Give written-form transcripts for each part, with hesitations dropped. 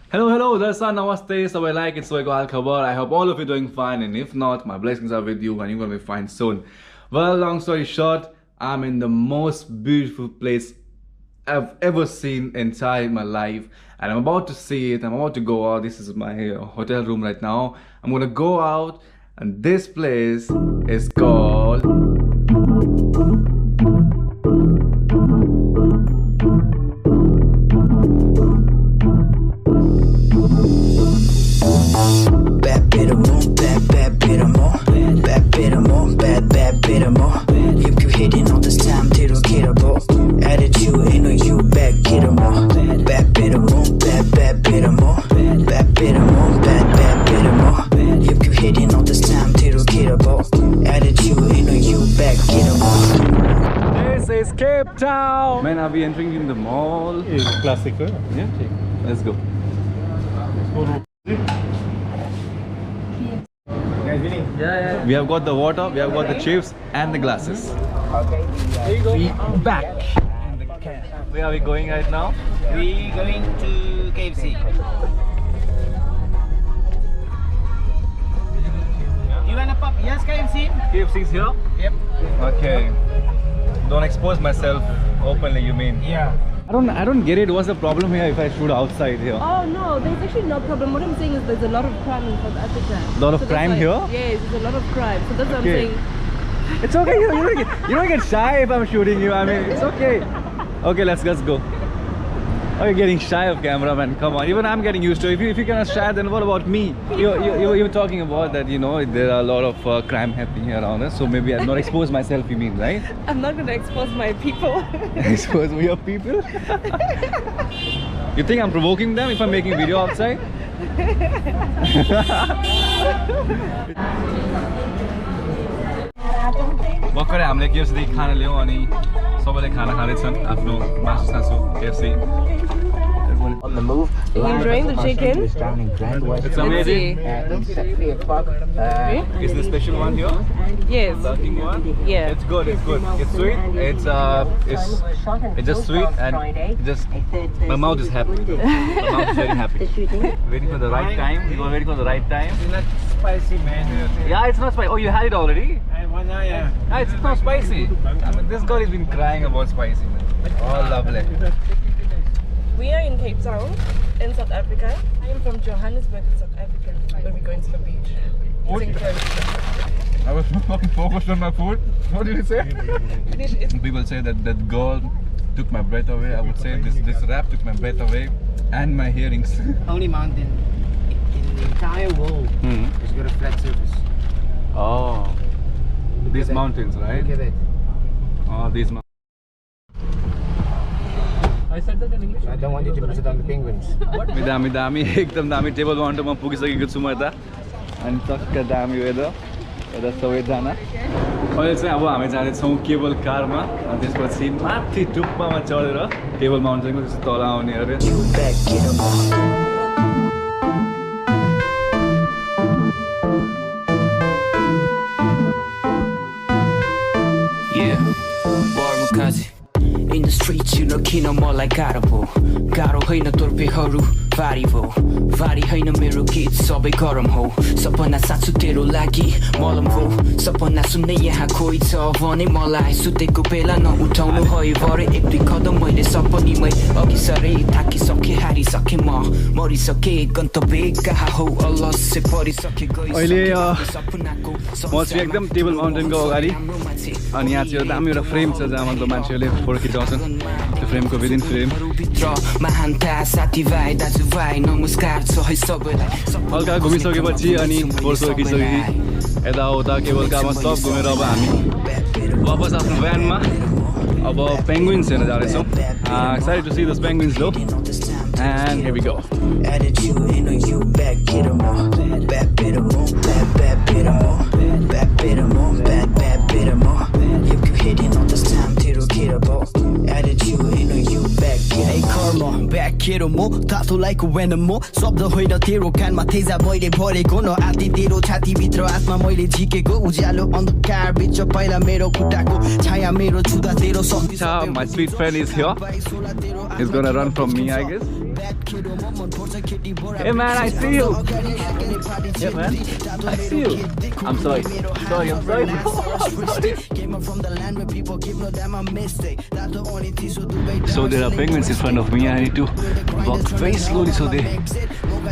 Hello, Darsan, Namaste, Sabai like it's like Al Khabar. I hope all of you doing fine, and if not, my blessings are with you and you're gonna be fine soon. Well, long story short, I'm in the most beautiful place I've ever seen entire my life, and I'm about to see it. I'm about to go out. This is my hotel room right now. I'm gonna go out, and this place is called bad bit of more, bad bit of more, bad bit of more, bad bit of more. If you hitting all this time, they don't care about attitude, ain't no you back, get 'em more. Bad bit of more, bad bit of more, bad bit of more, bad bit of more. If you hitting all this time, they don't care about attitude, ain't no you back, get 'em more. This is Capetown. Man, are we entering in the mall? It's classic, huh? Yeah. Let's go. Yeah. We have got the water, we have got the chips and the glasses. There you go. We back. Where are we going right now? We going to KFC. You wanna pop? Yes, KFC. KFC is here? Yep. Okay. Don't expose myself openly, you mean? Yeah. I don't get it. What's the problem here if I shoot outside here? Oh no, there's actually no problem. What I'm saying is there's a lot of crime in South Africa. Lot of that's crime why- here? Yes, there's a lot of crime. So that's what I'm Okay. saying. It's okay. You don't get shy if I'm shooting you. I mean, it's okay. Okay, let's go. Oh, you're getting shy of cameraman. Come on. Even I'm getting used to it. If you cannot shy, then what about me? You were talking about that, you know, there are a lot of crime happening here around us. So maybe I'll not expose myself, you mean, right? I'm not gonna expose my people. Expose your people? You think I'm provoking them if I'm making video outside? भर्खरै हामीले केएफसीदेखि खाना ल्यायौँ अनि सबैले खाना खाँदैछन् आफ्नो मासु सासु KFC. On the move. Enjoying the chicken? It's amazing. It's at 3 o'clock. Is the special one here? Yes. The king one? Yeah. It's good. It's sweet. It's just sweet and just my mouth is happy. My mouth is very happy. Waiting for the right time. We were waiting for the right time. It's not spicy, man. Yeah, it's not spicy. Oh, you had it already? Yeah. Ah, it's not spicy. I mean, this girl has been crying about spicy. Oh, lovely. We are in Cape Town, in South Africa. I am from Johannesburg, in South Africa. But we're going to the beach. It's incredible. I was not focused on my food. What did you say? People say that that girl took my breath away. I would say this rap took my breath away and my hearings. Only mountain in the entire world has got a flat surface. Oh, these that. mountains, right? Look at that. Oh, these mountains. I said that in English. I don't want you to miss it on the penguins. दामी एकदम दामी table माउन्टेनमा पुगिसकेको छु म यता अनि टक्क दामी वेदर यता सबैजना अहिले चाहिँ अब हामी जाँदैछौँ केबल कारमा अनि त्यसपछि माथि टुप्पामा चढेर टेबल माउन्टेनको त्यसपछि तल आउने अरे. You back, get 'em more. Yeah, boy Mukazi. In the streets, you know, kino more like Garo haina torpeharu Vari haina मेरो गीत सबै गरम हो सपना साँच्चो तेरो लागि मलम हो सपना सुन्ने यहाँ कोही छ भने मलाई सुतेको बेला नउठाउनु है भरे एक दुई कदम मैले सपनीमै अघि सरे थाकिसके हारिसके म मरिसके गन्तव्य कहाँ हो अलस्से परिसके अहिले म चाहिँ एकदम टेबल माउन्टेनको अगाडि अनि यहाँ चाहिँ दामी एउटा फ्रेम छ जहाँ मतलब मान्छेहरूले फोटो खिचाउँछन् त्यो फ्रेमको विदिन फ्रेम महानता साथीभाइ दाजुभाइ नमस्कार छ है सबैलाई हल्का घुमिसकेपछि अनि फोटो खिचिसकेपछि यताउता केबल कारमा सब घुमेर अब हामी वापस आफ्नो भ्यानमा अब पेंगुइन्स हेर्न जाँदैछौँ. Excited to see those penguins though. And here we go. Attitude ain't on you back, get 'em more. Bad bit of more, bad bit of more. Bad bit of more, bad bit of more. If you hitting all this time, they don't care about attitude ain't on you back, get 'em कर्म ब्याकेरो म तातो like when म शब्द होइन तेरो कानमा तेजा मैले भरेको न आदि तेरो छातीभित्र आत्मा मैले झिकेको उज्यालो अन्धकार बिच पहिला मेरो खुट्टाको छाया मेरो छुदा तेरो शक्ति My sweet friend is here. He's gonna run from me, I guess. Hey man, I see you. Yeah man, I see you. I'm sorry. I'm sorry. So there are penguins in front of me. I need to walk very slowly so they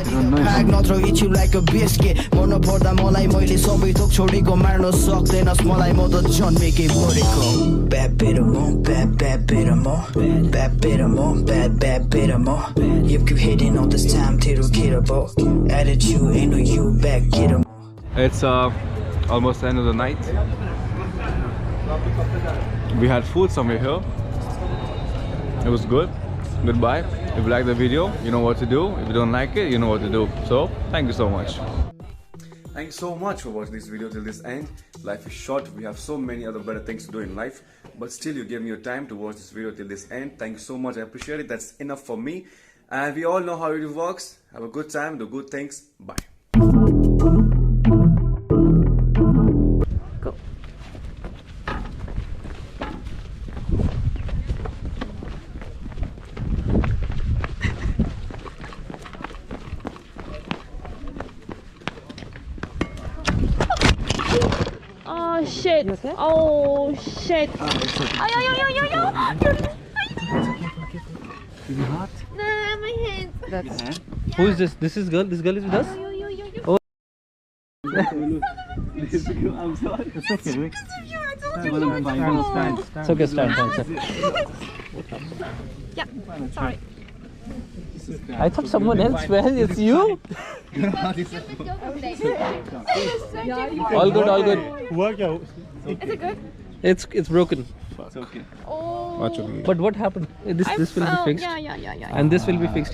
don't know if I'm... eat you like a biscuit. Mono porda molai मैले सबै थोक छोडेको मार्न सक्दैनस् मलाई म त जन्मेकै मरेको. Bad bit of more, bad bit of more, bad bit of more, bad bit of more. You keep hitting all this time till you get a ball. Attitude ain't no you back get 'em. It's almost the end of the night. We had food somewhere here. It was good. Goodbye. If you like the video, you know what to do. If you don't like it, you know what to do. So, thank you so much. Thank you so much for watching this video till this end. Life is short. We have so many other better things to do in life. But still, you gave me your time to watch this video till this end. Thank you so much. I appreciate it. That's enough for me. And we all know how it works. Have a good time. Do good things. Bye. Oh shit! Okay? Oh shit! It's okay. Is it hot? Nah, my hand. That's Yeah. Who is this? This is girl. This girl is with us. Oh. I'm sorry. It's okay. Wait. Stand. It's okay. Stand. Yeah, sorry. I thought someone else. Well, it's you. All good. All good. Is it good? It's broken. It's okay. Oh. But what happened? This will be fixed. Yeah. And this will be fixed.